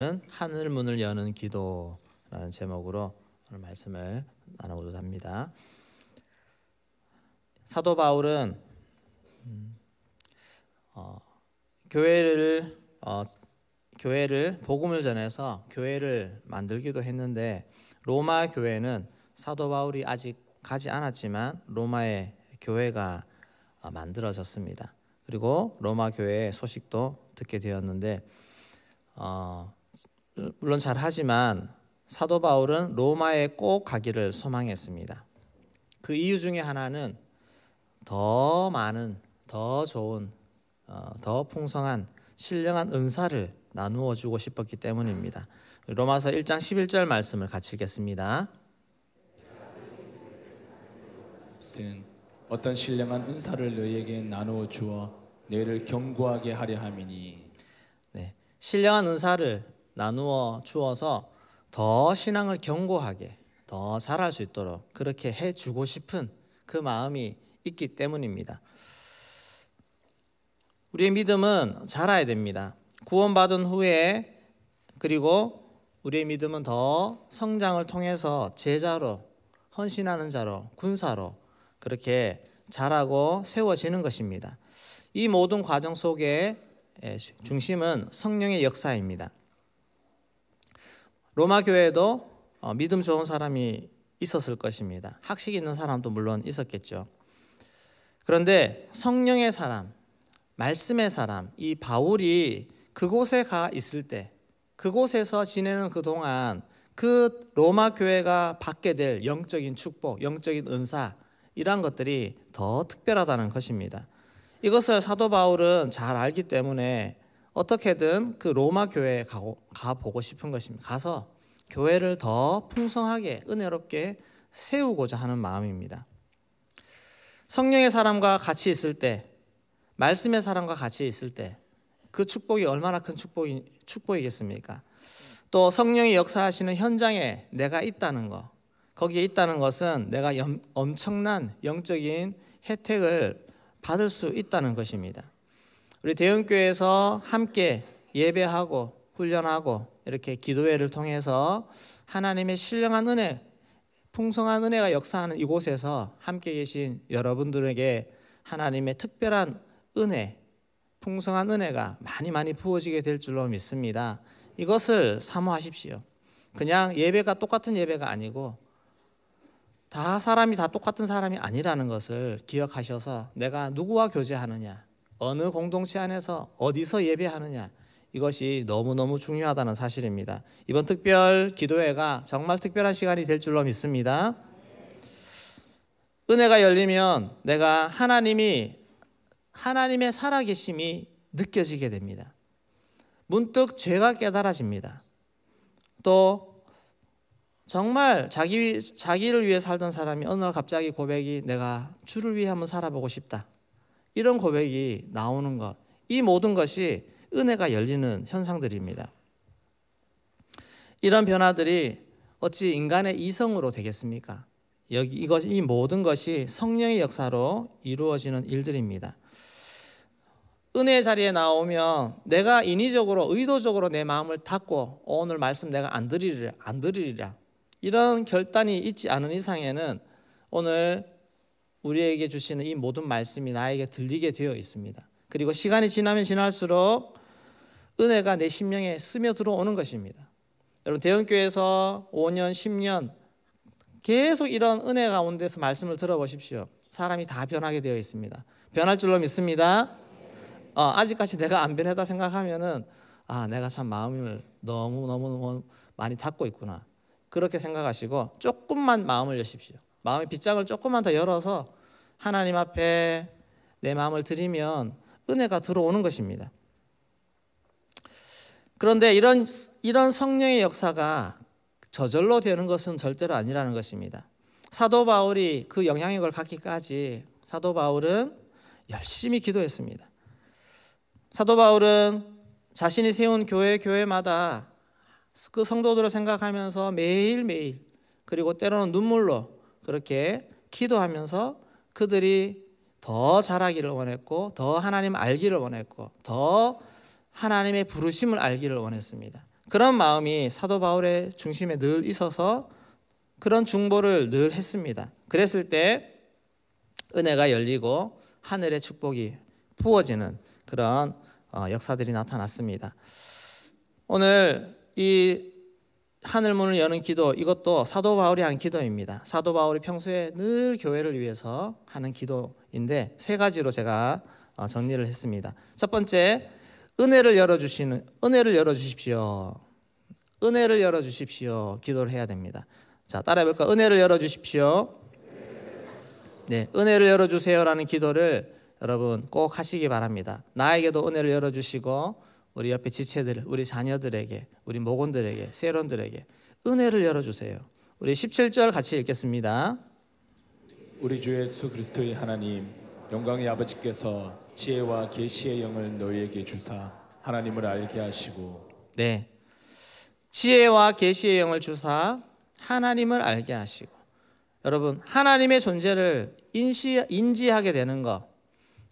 하늘 문을 여는 기도라는 제목으로 오늘 말씀을 나누고자 합니다. 사도 바울은 교회를 복음을 전해서 교회를 만들기도 했는데, 로마 교회는 사도 바울이 아직 가지 않았지만 로마의 교회가 만들어졌습니다. 그리고 로마 교회의 소식도 듣게 되었는데, 물론 잘하지만 사도 바울은 로마에 꼭 가기를 소망했습니다. 그 이유 중에 하나는 더 많은, 더 좋은, 더 풍성한 신령한 은사를 나누어 주고 싶었기 때문입니다. 로마서 1장 11절 말씀을 같이 읽겠습니다. 어떤 신령한 은사를 너희에게 나누어 주어 너희를 견고하게 하려 함이니. 네, 신령한 은사를 나누어 주어서 더 신앙을 견고하게, 더 잘할 수 있도록 그렇게 해주고 싶은 그 마음이 있기 때문입니다. 우리의 믿음은 자라야 됩니다. 구원받은 후에, 그리고 우리의 믿음은 더 성장을 통해서 제자로, 헌신하는 자로, 군사로 그렇게 자라고 세워지는 것입니다. 이 모든 과정 속에 중심은 성령의 역사입니다. 로마 교회에도 믿음 좋은 사람이 있었을 것입니다. 학식 있는 사람도 물론 있었겠죠. 그런데 성령의 사람, 말씀의 사람, 이 바울이 그곳에 가 있을 때, 그곳에서 지내는 그동안 그 로마 교회가 받게 될 영적인 축복, 영적인 은사, 이러한 것들이 더 특별하다는 것입니다. 이것을 사도 바울은 잘 알기 때문에 어떻게든 그 로마 교회에 가보고 싶은 것입니다. 가서 교회를 더 풍성하게, 은혜롭게 세우고자 하는 마음입니다. 성령의 사람과 같이 있을 때, 말씀의 사람과 같이 있을 때 그 축복이 얼마나 큰 축복이겠습니까? 또 성령이 역사하시는 현장에 내가 있다는 것, 거기에 있다는 것은 내가 엄청난 영적인 혜택을 받을 수 있다는 것입니다. 우리 대형교회에서 함께 예배하고 훈련하고 이렇게 기도회를 통해서 하나님의 신령한 은혜, 풍성한 은혜가 역사하는 이곳에서 함께 계신 여러분들에게 하나님의 특별한 은혜, 풍성한 은혜가 많이 부어지게 될 줄로 믿습니다. 이것을 사모하십시오. 그냥 예배가 똑같은 예배가 아니고 사람이 다 똑같은 사람이 아니라는 것을 기억하셔서 내가 누구와 교제하느냐, 어느 공동체 안에서 어디서 예배하느냐, 이것이 너무너무 중요하다는 사실입니다. 이번 특별 기도회가 정말 특별한 시간이 될 줄로 믿습니다. 은혜가 열리면 내가 하나님의 살아계심이 느껴지게 됩니다. 문득 죄가 깨달아집니다. 또 정말 자기를 위해 살던 사람이 어느 날 갑자기 고백이, 내가 주를 위해 한번 살아보고 싶다, 이런 고백이 나오는 것, 이 모든 것이 은혜가 열리는 현상들입니다. 이런 변화들이 어찌 인간의 이성으로 되겠습니까? 이 모든 것이 성령의 역사로 이루어지는 일들입니다. 은혜의 자리에 나오면 내가 인위적으로, 의도적으로 내 마음을 닫고 오늘 말씀 내가 안 들으리라, 이런 결단이 있지 않은 이상에는 오늘 우리에게 주시는 이 모든 말씀이 나에게 들리게 되어 있습니다. 그리고 시간이 지나면 지날수록 은혜가 내 심령에 스며 들어오는 것입니다. 여러분, 대형교회에서 5년, 10년 계속 이런 은혜 가운데서 말씀을 들어보십시오. 사람이 다 변하게 되어 있습니다. 변할 줄로 믿습니다. 아직까지 내가 안 변하다 생각하면은 내가 참 마음을 너무 많이 닫고 있구나, 그렇게 생각하시고 조금만 마음을 여십시오. 마음의 빗장을 조금만 더 열어서 하나님 앞에 내 마음을 드리면 은혜가 들어오는 것입니다. 그런데 이런 성령의 역사가 저절로 되는 것은 절대로 아니라는 것입니다. 사도 바울이 그 영향력을 갖기까지 사도 바울은 열심히 기도했습니다. 사도 바울은 자신이 세운 교회마다 그 성도들을 생각하면서 매일매일, 그리고 때로는 눈물로 그렇게 기도하면서 그들이 더 자라기를 원했고, 더 하나님 알기를 원했고, 더 하나님의 부르심을 알기를 원했습니다. 그런 마음이 사도 바울의 중심에 늘 있어서 그런 중보를 늘 했습니다. 그랬을 때 은혜가 열리고 하늘의 축복이 부어지는 그런 역사들이 나타났습니다. 오늘 이 하늘문을 여는 기도, 이것도 사도 바울이 한 기도입니다. 사도 바울이 평소에 늘 교회를 위해서 하는 기도인데 세 가지로 제가 정리를 했습니다. 첫 번째, 은혜를 열어주십시오. 은혜를 열어주십시오. 기도를 해야 됩니다. 자, 따라해볼까요? 은혜를 열어주십시오. 네, 은혜를 열어주세요라는 기도를 여러분 꼭 하시기 바랍니다. 나에게도 은혜를 열어주시고 우리 옆에 지체들, 우리 자녀들에게, 우리 목원들에게, 세론들에게 은혜를 열어주세요. 우리 17절 같이 읽겠습니다. 우리 주 예수 그리스도의 하나님, 영광의 아버지께서 지혜와 계시의 영을 너희에게 주사 하나님을 알게 하시고, 네, 지혜와 계시의 영을 주사 하나님을 알게 하시고, 여러분 하나님의 존재를 인지하게 되는 것,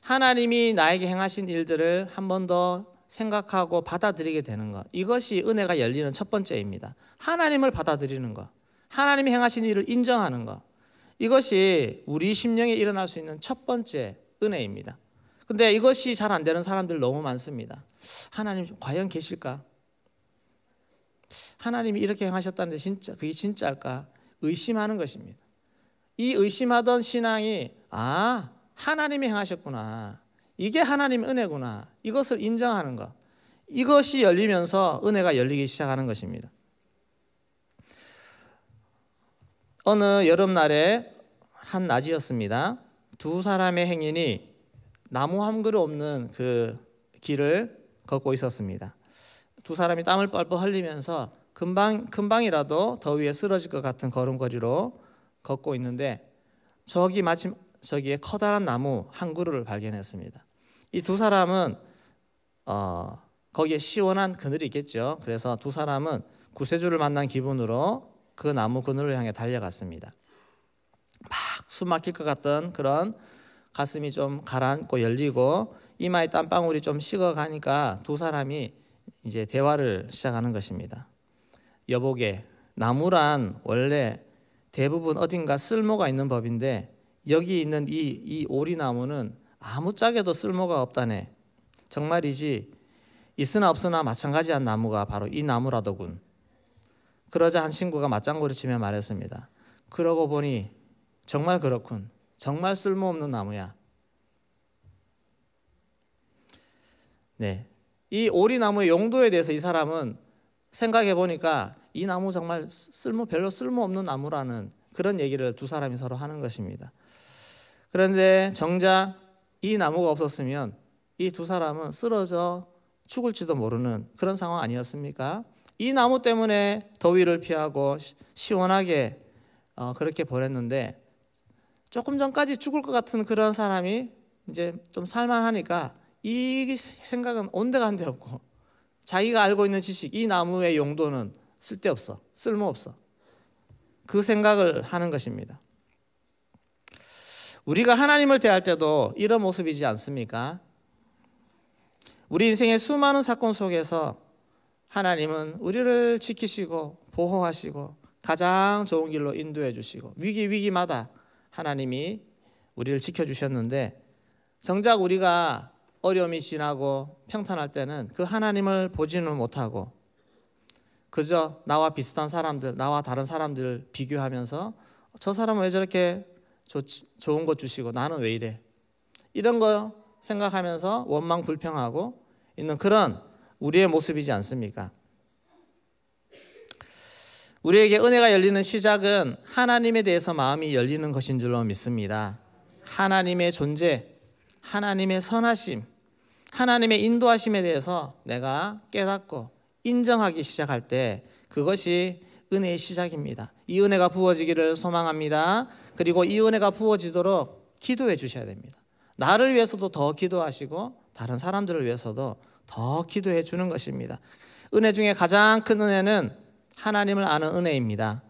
하나님이 나에게 행하신 일들을 한 번 더 생각하고 받아들이게 되는 것, 이것이 은혜가 열리는 첫 번째입니다. 하나님을 받아들이는 것, 하나님이 행하신 일을 인정하는 것, 이것이 우리 심령에 일어날 수 있는 첫 번째 은혜입니다. 근데 이것이 잘 안 되는 사람들 너무 많습니다. 하나님 과연 계실까? 하나님이 이렇게 행하셨다는데 진짜 그게 진짜일까? 의심하는 것입니다. 이 의심하던 신앙이 하나님이 행하셨구나, 이게 하나님의 은혜구나, 이것을 인정하는 것, 이것이 열리면서 은혜가 열리기 시작하는 것입니다. 어느 여름날에 한 낮이었습니다. 두 사람의 행인이 나무 한 그루 없는 그 길을 걷고 있었습니다. 두 사람이 땀을 뻘뻘 흘리면서 금방이라도 더위에 쓰러질 것 같은 걸음걸이로 걷고 있는데 마침 저기에 커다란 나무 한 그루를 발견했습니다. 이 두 사람은 거기에 시원한 그늘이 있겠죠. 그래서 두 사람은 구세주를 만난 기분으로 그 나무 그늘을 향해 달려갔습니다. 막 숨 막힐 것 같던 그런 가슴이 좀 가라앉고 열리고 이마에 땀방울이 좀 식어가니까 두 사람이 이제 대화를 시작하는 것입니다. 여보게, 나무란 원래 대부분 어딘가 쓸모가 있는 법인데 여기 있는 이 오리나무는 아무짝에도 쓸모가 없다네. 정말이지 있으나 없으나 마찬가지한 나무가 바로 이 나무라더군. 그러자 한 친구가 맞장구를 치며 말했습니다. 그러고 보니 정말 그렇군. 정말 쓸모없는 나무야. 네, 이 오리나무의 용도에 대해서 이 사람은 생각해 보니까 이 나무 정말 별로 쓸모없는 나무라는 그런 얘기를 두 사람이 서로 하는 것입니다. 그런데 정작 이 나무가 없었으면 이 두 사람은 쓰러져 죽을지도 모르는 그런 상황 아니었습니까? 이 나무 때문에 더위를 피하고 시원하게 그렇게 보냈는데 조금 전까지 죽을 것 같은 그런 사람이 이제 좀 살만하니까 이 생각은 온데간데 없고 자기가 알고 있는 지식, 이 나무의 용도는 쓸데없어, 쓸모없어, 그 생각을 하는 것입니다. 우리가 하나님을 대할 때도 이런 모습이지 않습니까? 우리 인생의 수많은 사건 속에서 하나님은 우리를 지키시고 보호하시고 가장 좋은 길로 인도해 주시고 위기마다 하나님이 우리를 지켜주셨는데 정작 우리가 어려움이 지나고 평탄할 때는 그 하나님을 보지는 못하고 그저 나와 비슷한 사람들, 나와 다른 사람들을 비교하면서 저 사람은 왜 저렇게 좋은 것 주시고 나는 왜 이래, 이런 거 생각하면서 원망 불평하고 있는 그런 우리의 모습이지 않습니까? 우리에게 은혜가 열리는 시작은 하나님에 대해서 마음이 열리는 것인 줄로 믿습니다. 하나님의 존재, 하나님의 선하심, 하나님의 인도하심에 대해서 내가 깨닫고 인정하기 시작할 때 그것이 은혜의 시작입니다. 이 은혜가 부어지기를 소망합니다. 그리고 이 은혜가 부어지도록 기도해 주셔야 됩니다. 나를 위해서도 더 기도하시고 다른 사람들을 위해서도 더 기도해 주는 것입니다. 은혜 중에 가장 큰 은혜는 하나님을 아는 은혜입니다.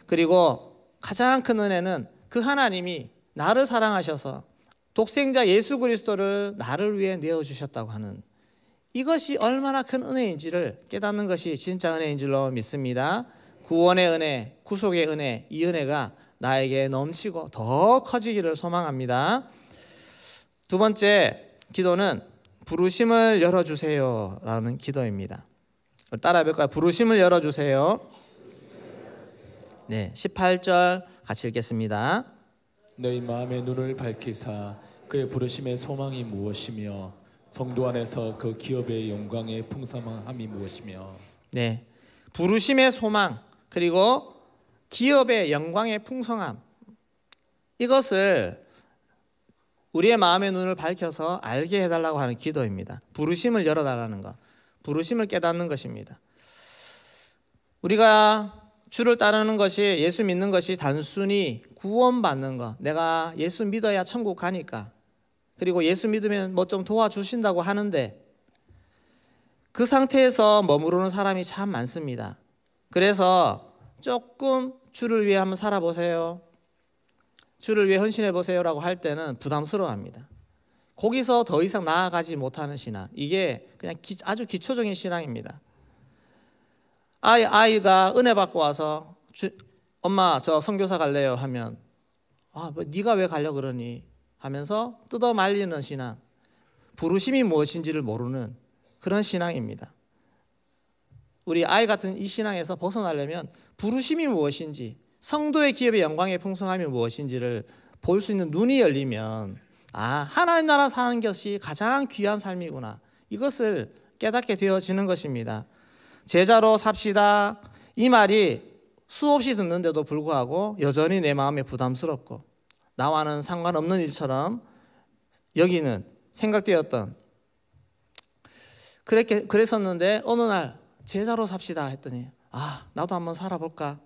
그리고 가장 큰 은혜는 그 하나님이 나를 사랑하셔서 독생자 예수 그리스도를 나를 위해 내어주셨다고 하는 이것이 얼마나 큰 은혜인지를 깨닫는 것이 진짜 은혜인 줄로 믿습니다. 구원의 은혜, 구속의 은혜, 이 은혜가 나에게 넘치고 더 커지기를 소망합니다. 두 번째 기도는 부르심을 열어주세요 라는 기도입니다. 따라해 볼까요? 부르심을 열어주세요. 네, 18절 같이 읽겠습니다. 너희 마음의 눈을 밝히사 그의 부르심의 소망이 무엇이며 성도 안에서 그 기업의 영광의 풍성함이 무엇이며. 네, 부르심의 소망 그리고 기업의 영광의 풍성함, 이것을 우리의 마음의 눈을 밝혀서 알게 해달라고 하는 기도입니다. 부르심을 열어달라는 것, 부르심을 깨닫는 것입니다. 우리가 주를 따르는 것이, 예수 믿는 것이 단순히 구원받는 것, 내가 예수 믿어야 천국 가니까, 그리고 예수 믿으면 뭐 좀 도와주신다고 하는데 그 상태에서 머무르는 사람이 참 많습니다. 그래서 조금 주를 위해 한번 살아보세요, 주를 위해 헌신해 보세요라고 할 때는 부담스러워합니다. 거기서 더 이상 나아가지 못하는 신앙, 이게 그냥 아주 기초적인 신앙입니다. 아이가 은혜 받고 와서 엄마 저 선교사 갈래요 하면 뭐 네가 왜 가려고 그러니 하면서 뜯어 말리는 신앙, 부르심이 무엇인지를 모르는 그런 신앙입니다. 우리 아이 같은 이 신앙에서 벗어나려면 부르심이 무엇인지, 성도의 기업의 영광의 풍성함이 무엇인지를 볼 수 있는 눈이 열리면 하나님 나라 사는 것이 가장 귀한 삶이구나, 이것을 깨닫게 되어지는 것입니다. 제자로 삽시다, 이 말이 수없이 듣는데도 불구하고 여전히 내 마음에 부담스럽고 나와는 상관없는 일처럼 여기는 생각되었던, 그랬었는데 어느 날 제자로 삽시다 했더니 나도 한번 살아볼까.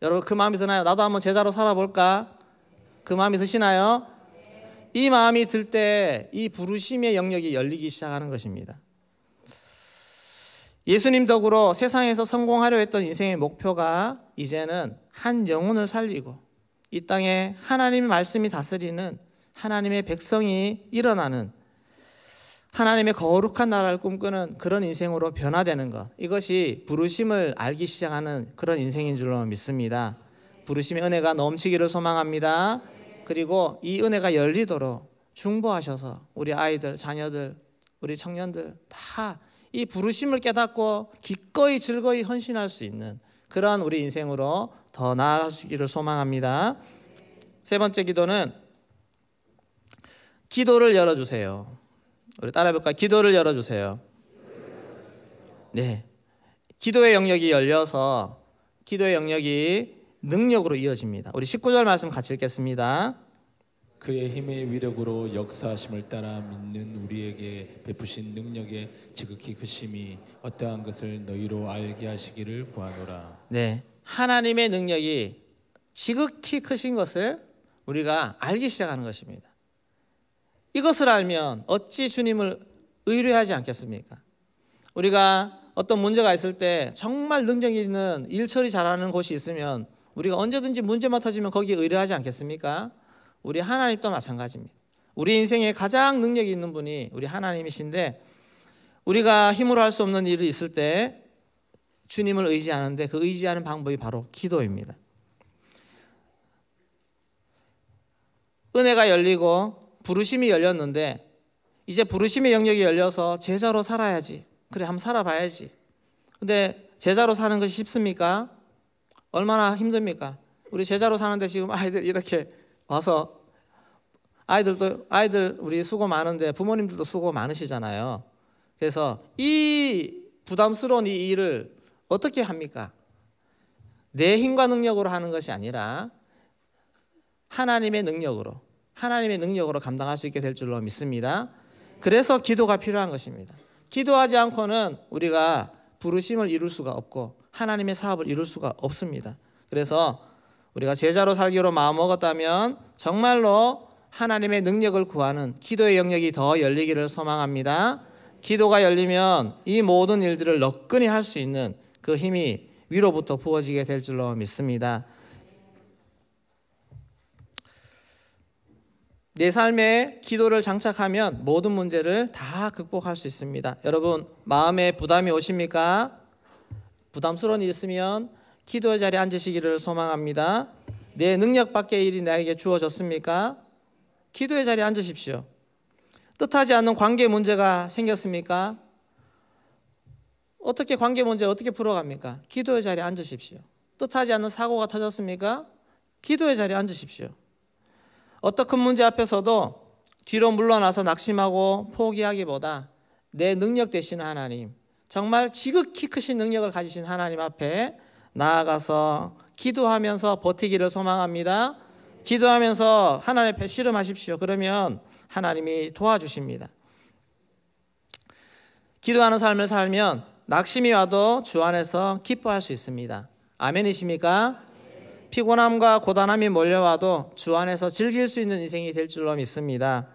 여러분 그 마음이 드나요? 나도 한번 제자로 살아볼까? 그 마음이 드시나요? 이 마음이 들 때 이 부르심의 영역이 열리기 시작하는 것입니다. 예수님 덕으로 세상에서 성공하려 했던 인생의 목표가 이제는 한 영혼을 살리고 이 땅에 하나님의 말씀이 다스리는 하나님의 백성이 일어나는, 하나님의 거룩한 나라를 꿈꾸는 그런 인생으로 변화되는 것, 이것이 부르심을 알기 시작하는 그런 인생인 줄로 믿습니다. 부르심의 은혜가 넘치기를 소망합니다. 그리고 이 은혜가 열리도록 중보하셔서 우리 아이들, 자녀들, 우리 청년들 다 이 부르심을 깨닫고 기꺼이 즐거이 헌신할 수 있는 그런 우리 인생으로 더 나아가시기를 소망합니다. 세 번째 기도는 기도를 열어주세요. 우리 따라해볼까요? 기도를 열어주세요. 네, 기도의 영역이 열려서 기도의 영역이 능력으로 이어집니다. 우리 19절 말씀 같이 읽겠습니다. 그의 힘의 위력으로 역사하심을 따라 믿는 우리에게 베푸신 능력의 지극히 크심이 어떠한 것을 너희로 알게 하시기를 구하노라. 네, 하나님의 능력이 지극히 크신 것을 우리가 알기 시작하는 것입니다. 이것을 알면 어찌 주님을 의뢰하지 않겠습니까? 우리가 어떤 문제가 있을 때 정말 능력 있는 일 처리 잘하는 곳이 있으면 우리가 언제든지 문제만 터지면 거기에 의뢰하지 않겠습니까? 우리 하나님도 마찬가지입니다. 우리 인생에 가장 능력이 있는 분이 우리 하나님이신데, 우리가 힘으로 할 수 없는 일이 있을 때 주님을 의지하는데 그 의지하는 방법이 바로 기도입니다. 은혜가 열리고 부르심이 열렸는데 이제 부르심의 영역이 열려서 제자로 살아야지, 그래 한번 살아봐야지. 근데 제자로 사는 것이 쉽습니까? 얼마나 힘듭니까? 우리 제자로 사는데 지금 아이들 이렇게 와서, 아이들 우리 수고 많은데 부모님들도 수고 많으시잖아요. 그래서 이 부담스러운 이 일을 어떻게 합니까? 내 힘과 능력으로 하는 것이 아니라 하나님의 능력으로 감당할 수 있게 될 줄로 믿습니다. 그래서 기도가 필요한 것입니다. 기도하지 않고는 우리가 부르심을 이룰 수가 없고 하나님의 사업을 이룰 수가 없습니다. 그래서 우리가 제자로 살기로 마음먹었다면 정말로 하나님의 능력을 구하는 기도의 영역이 더 열리기를 소망합니다. 기도가 열리면 이 모든 일들을 너끈히 할 수 있는 그 힘이 위로부터 부어지게 될 줄로 믿습니다. 내 삶에 기도를 장착하면 모든 문제를 다 극복할 수 있습니다. 여러분, 마음에 부담이 오십니까? 부담스러운 일 있으면 기도의 자리에 앉으시기를 소망합니다. 내 능력 밖의 일이 나에게 주어졌습니까? 기도의 자리에 앉으십시오. 뜻하지 않는 관계 문제가 생겼습니까? 어떻게 관계 문제 어떻게 풀어갑니까? 기도의 자리에 앉으십시오. 뜻하지 않는 사고가 터졌습니까? 기도의 자리에 앉으십시오. 어떤 큰 문제 앞에서도 뒤로 물러나서 낙심하고 포기하기보다 내 능력 되시는 하나님, 정말 지극히 크신 능력을 가지신 하나님 앞에 나아가서 기도하면서 버티기를 소망합니다. 기도하면서 하나님 앞에 씨름하십시오. 그러면 하나님이 도와주십니다. 기도하는 삶을 살면 낙심이 와도 주 안에서 기뻐할 수 있습니다. 아멘이십니까? 피곤함과 고단함이 몰려와도 주 안에서 즐길 수 있는 인생이 될 줄로 믿습니다.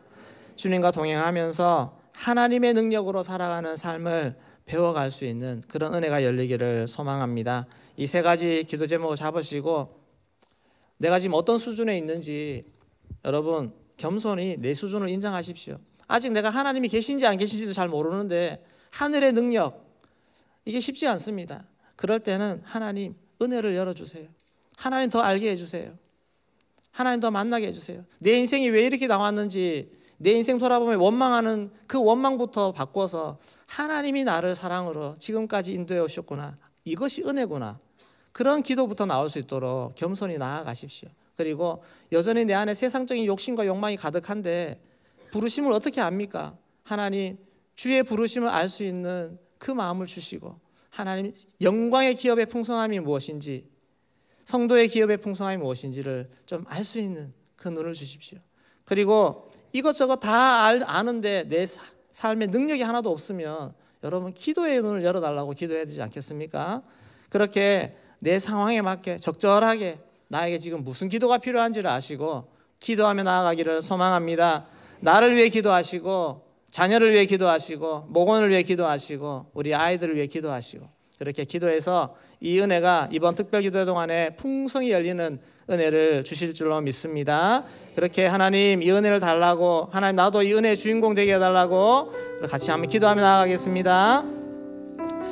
주님과 동행하면서 하나님의 능력으로 살아가는 삶을 배워갈 수 있는 그런 은혜가 열리기를 소망합니다. 이 세 가지 기도 제목을 잡으시고 내가 지금 어떤 수준에 있는지 여러분 겸손히 내 수준을 인정하십시오. 아직 내가 하나님이 계신지 안 계신지도 잘 모르는데 하늘의 능력, 이게 쉽지 않습니다. 그럴 때는 하나님 은혜를 열어주세요. 하나님 더 알게 해주세요. 하나님 더 만나게 해주세요. 내 인생이 왜 이렇게 나왔는지 내 인생 돌아보면 원망하는 그 원망부터 바꿔서 하나님이 나를 사랑으로 지금까지 인도해 오셨구나, 이것이 은혜구나, 그런 기도부터 나올 수 있도록 겸손히 나아가십시오. 그리고 여전히 내 안에 세상적인 욕심과 욕망이 가득한데 부르심을 어떻게 압니까? 하나님 주의 부르심을 알 수 있는 그 마음을 주시고, 하나님 영광의 기업의 풍성함이 무엇인지, 성도의 기업의 풍성함이 무엇인지를 좀 알 수 있는 그 눈을 주십시오. 그리고 이것저것 다 아는데 내 삶에 능력이 하나도 없으면 여러분 기도의 눈을 열어달라고 기도해야 되지 않겠습니까? 그렇게 내 상황에 맞게 적절하게 나에게 지금 무슨 기도가 필요한지를 아시고 기도하며 나아가기를 소망합니다. 나를 위해 기도하시고 자녀를 위해 기도하시고 목원을 위해 기도하시고 우리 아이들을 위해 기도하시고, 그렇게 기도해서 이 은혜가 이번 특별기도 동안에 풍성히 열리는 은혜를 주실 줄로 믿습니다. 그렇게 하나님 이 은혜를 달라고, 하나님 나도 이 은혜의 주인공 되게 해달라고 같이 한번 기도하며 나아가겠습니다.